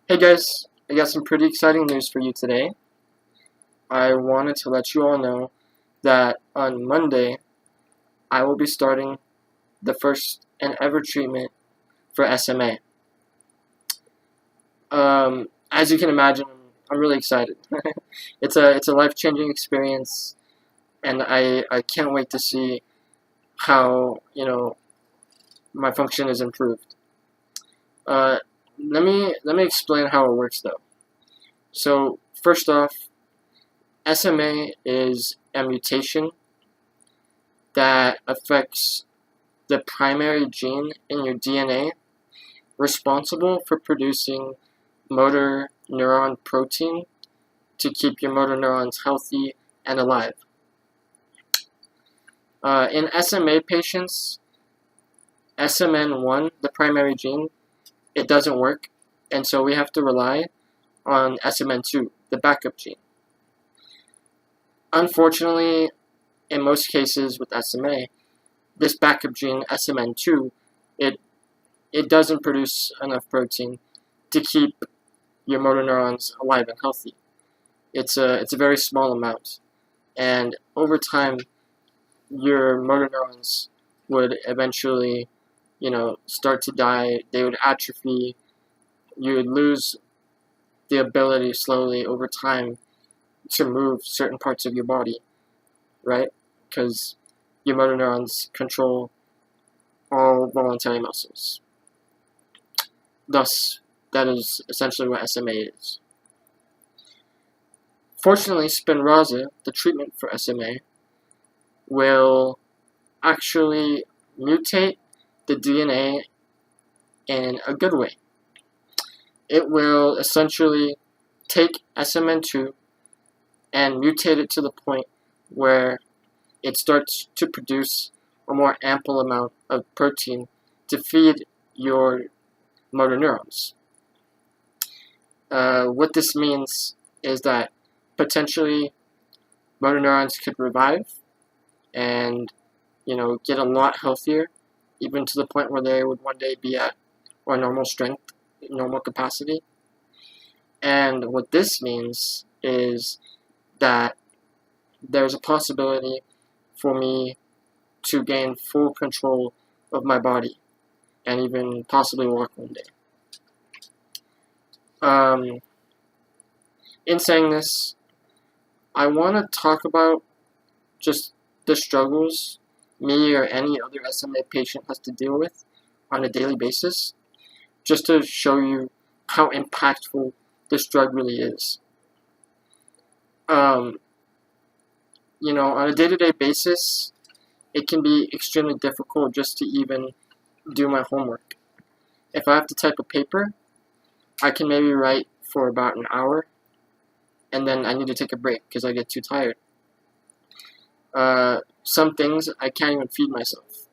Hey guys, I got some pretty exciting news for you today. I wanted to let you all know that on Monday I will be starting the first and ever treatment for SMA. As you can imagine, I'm really excited. It's a life-changing experience, and I can't wait to see how my function is improved. Uh, let me explain how it works though. So first off, SMA is a mutation that affects the primary gene in your DNA responsible for producing motor neuron protein to keep your motor neurons healthy and alive. In SMA patients, SMN1, the primary gene, it doesn't work, and so we have to rely on SMN2, the backup gene. Unfortunately, in most cases with SMA, this backup gene, SMN2, it it doesn't produce enough protein to keep your motor neurons alive and healthy. It's a very small amount, and over time, your motor neurons would eventually, start to die. They would atrophy. You would lose the ability slowly over time to move certain parts of your body, right? Because your motor neurons control all voluntary muscles. Thus, that is essentially what SMA is. Fortunately, Spinraza, the treatment for SMA, will actually mutate the DNA in a good way. It will essentially take SMN2 and mutate it to the point where it starts to produce a more ample amount of protein to feed your motor neurons. What this means is that potentially motor neurons could revive and get a lot healthier, even to the point where they would one day be at or normal strength, normal capacity. And what this means is that there's a possibility for me to gain full control of my body and even possibly walk one day. In saying this, I want to talk about just the struggles me or any other SMA patient has to deal with on a daily basis, just to show you how impactful this drug really is. On a day-to-day basis, it can be extremely difficult just to even do my homework. If I have to type a paper, I can maybe write for about an hour, and then I need to take a break because I get too tired. Some things I can't even feed myself.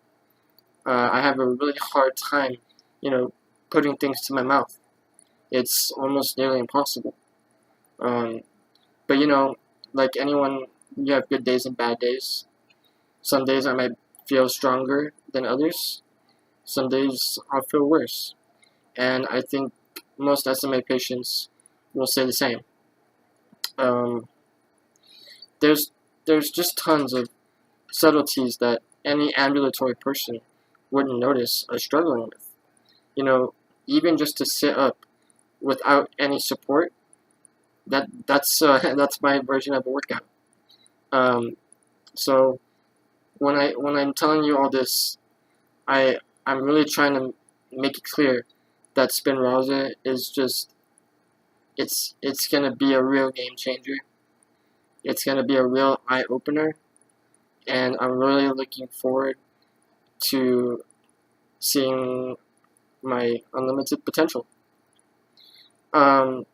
I have a really hard time, putting things to my mouth. It's almost nearly impossible. But like anyone, you have good days and bad days. Some days I might feel stronger than others. Some days I'll feel worse. And I think most SMA patients will say the same. Um, there's just tons of subtleties that any ambulatory person wouldn't notice or struggling with. Even just to sit up without any support, that's that's my version of a workout. Um, so when I'm telling you all this, I'm really trying to make it clear that Spinraza is just it's gonna be a real game changer. It's gonna be a real eye opener, and I'm really looking forward to seeing my unlimited potential. Um,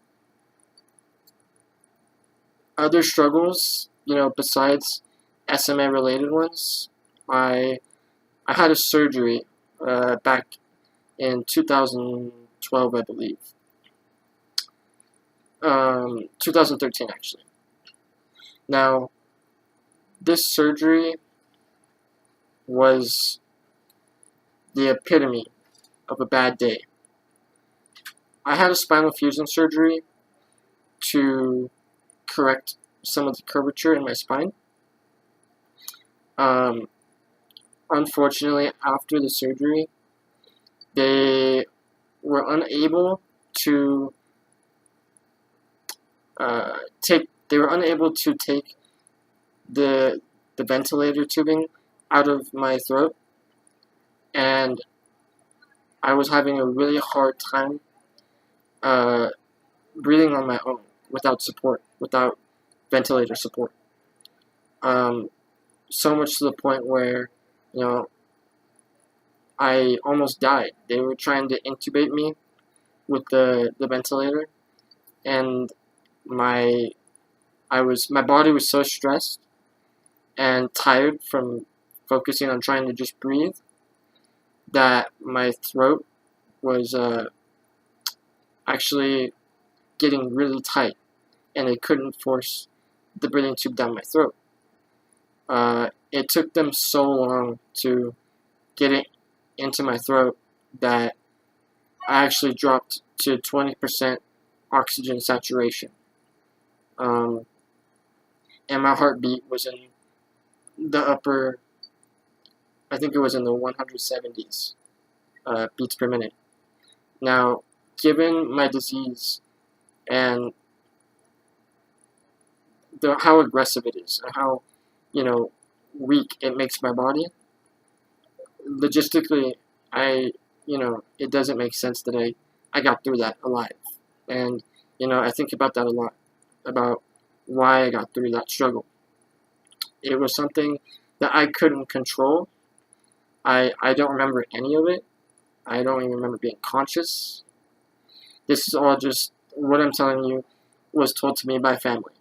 Other struggles, besides SMA related ones, I I had a surgery back in 2012, I believe. 2013 actually. Now, this surgery was the epitome of a bad day. I had a spinal fusion surgery to correct some of the curvature in my spine. Um, Unfortunately, after the surgery, they were unable to take the ventilator tubing out of my throat, and I was having a really hard time uh, breathing on my own without support, without ventilator support. Um, so much to the point where, you know, I almost died. They were trying to intubate me with the ventilator, and my my body was so stressed and tired from focusing on trying to just breathe that my throat was actually getting really tight, and they couldn't force the breathing tube down my throat. It took them so long to get it into my throat that I actually dropped to 20% oxygen saturation. And my heartbeat was in the upper, I think it was in the 170s beats per minute. Now, given my disease and how aggressive it is and how, weak it makes my body, logistically, it doesn't make sense that I got through that alive. And, I think about that a lot, about why I got through that struggle. It was something that I couldn't control. I don't remember any of it. I don't even remember being conscious. This is all just what I'm telling you was told to me by family.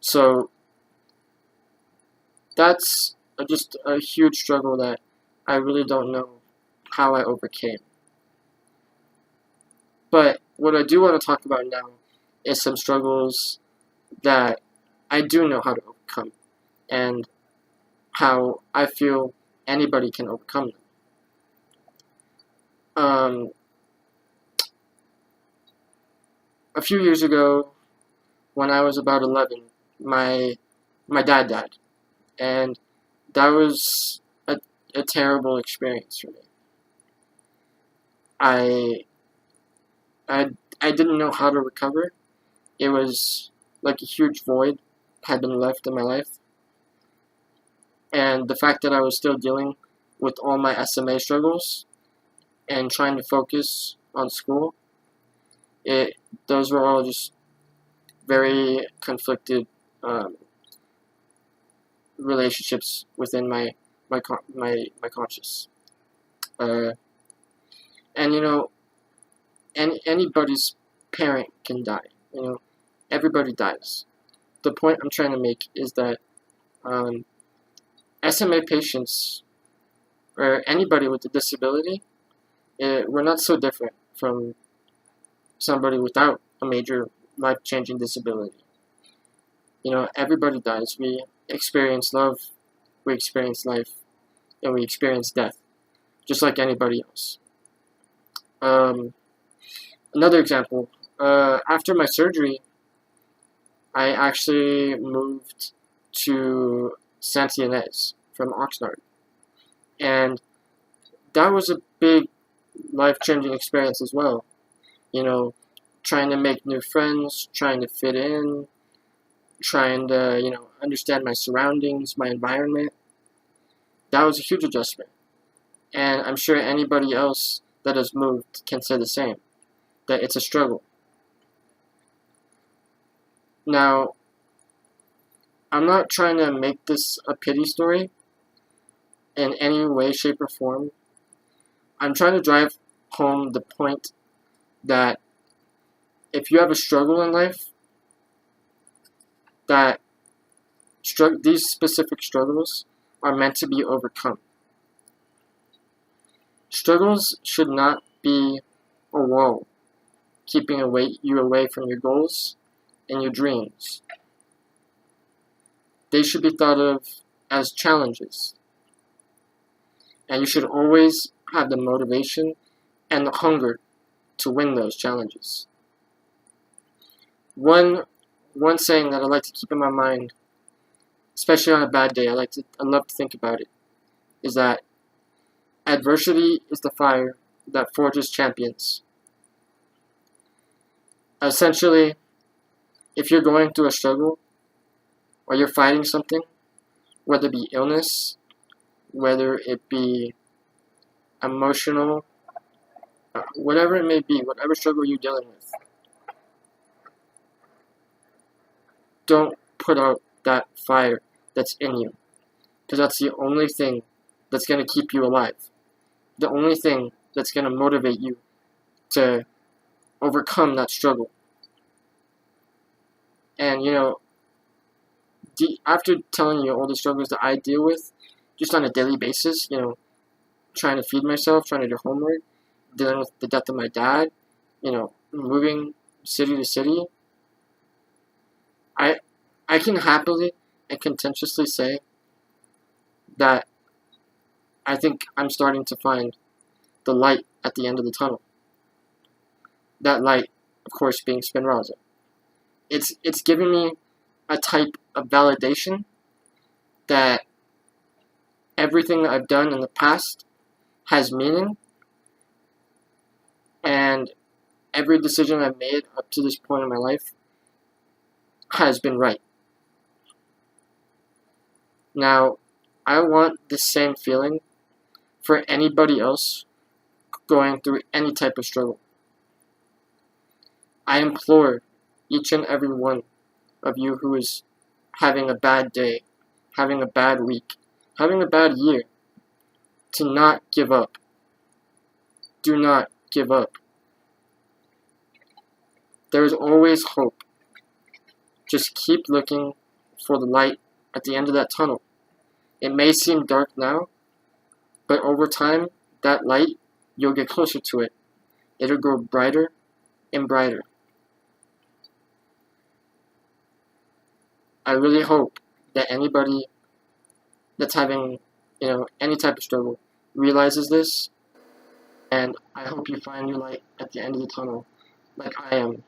So that's just a huge struggle that I really don't know how I overcame. But what I do want to talk about now is some struggles that I do know how to overcome, and how I feel anybody can overcome them. A few years ago, when I was about 11, my dad died, and that was a terrible experience for me. I I I didn't know how to recover. It was like a huge void had been left in my life, and the fact that I was still dealing with all my SMA struggles and trying to focus on school, those were all just very conflicted relationships within my conscious. Uh, and anybody's parent can die. Everybody dies. The point I'm trying to make is that SMA patients, or anybody with a disability, we're not so different from somebody without a major life-changing disability. Everybody dies. We experience love, we experience life, and we experience death, just like anybody else. Another example, after my surgery, I actually moved to Santa Ynez from Oxnard, and that was a big life-changing experience as well. Trying to make new friends, trying to fit in, trying to, understand my surroundings, my environment. That was a huge adjustment. And I'm sure anybody else that has moved can say the same, that it's a struggle. Now, I'm not trying to make this a pity story in any way, shape, or form. I'm trying to drive home the point that if you have a struggle in life, that these specific struggles are meant to be overcome. Struggles should not be a wall keeping you away from your goals and your dreams. They should be thought of as challenges. And you should always have the motivation and the hunger to win those challenges. One saying that I like to keep in my mind, especially on a bad day, I love to think about it, is that adversity is the fire that forges champions. Essentially, if you're going through a struggle or you're fighting something, whether it be illness, whether it be emotional, whatever it may be, whatever struggle you're dealing with, don't put out that fire that's in you, because that's the only thing that's going to keep you alive. The only thing that's going to motivate you to overcome that struggle. And, after telling you all the struggles that I deal with, just on a daily basis, trying to feed myself, trying to do homework, dealing with the death of my dad, moving city to city, I can happily and contentiously say that I think I'm starting to find the light at the end of the tunnel. That light, of course, being Spinraza. It's giving me a type of validation that everything that I've done in the past has meaning, and every decision I've made up to this point in my life has been right. Now, I want the same feeling for anybody else going through any type of struggle. I implore each and every one of you who is having a bad day, having a bad week, having a bad year, to not give up. Do not give up. There is always hope. Just keep looking for the light at the end of that tunnel. It may seem dark now, but over time, that light, you'll get closer to it. It'll grow brighter and brighter. I really hope that anybody that's having, any type of struggle realizes this, and I hope you find your light at the end of the tunnel, like I am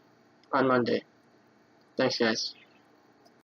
on Monday. Thanks, guys.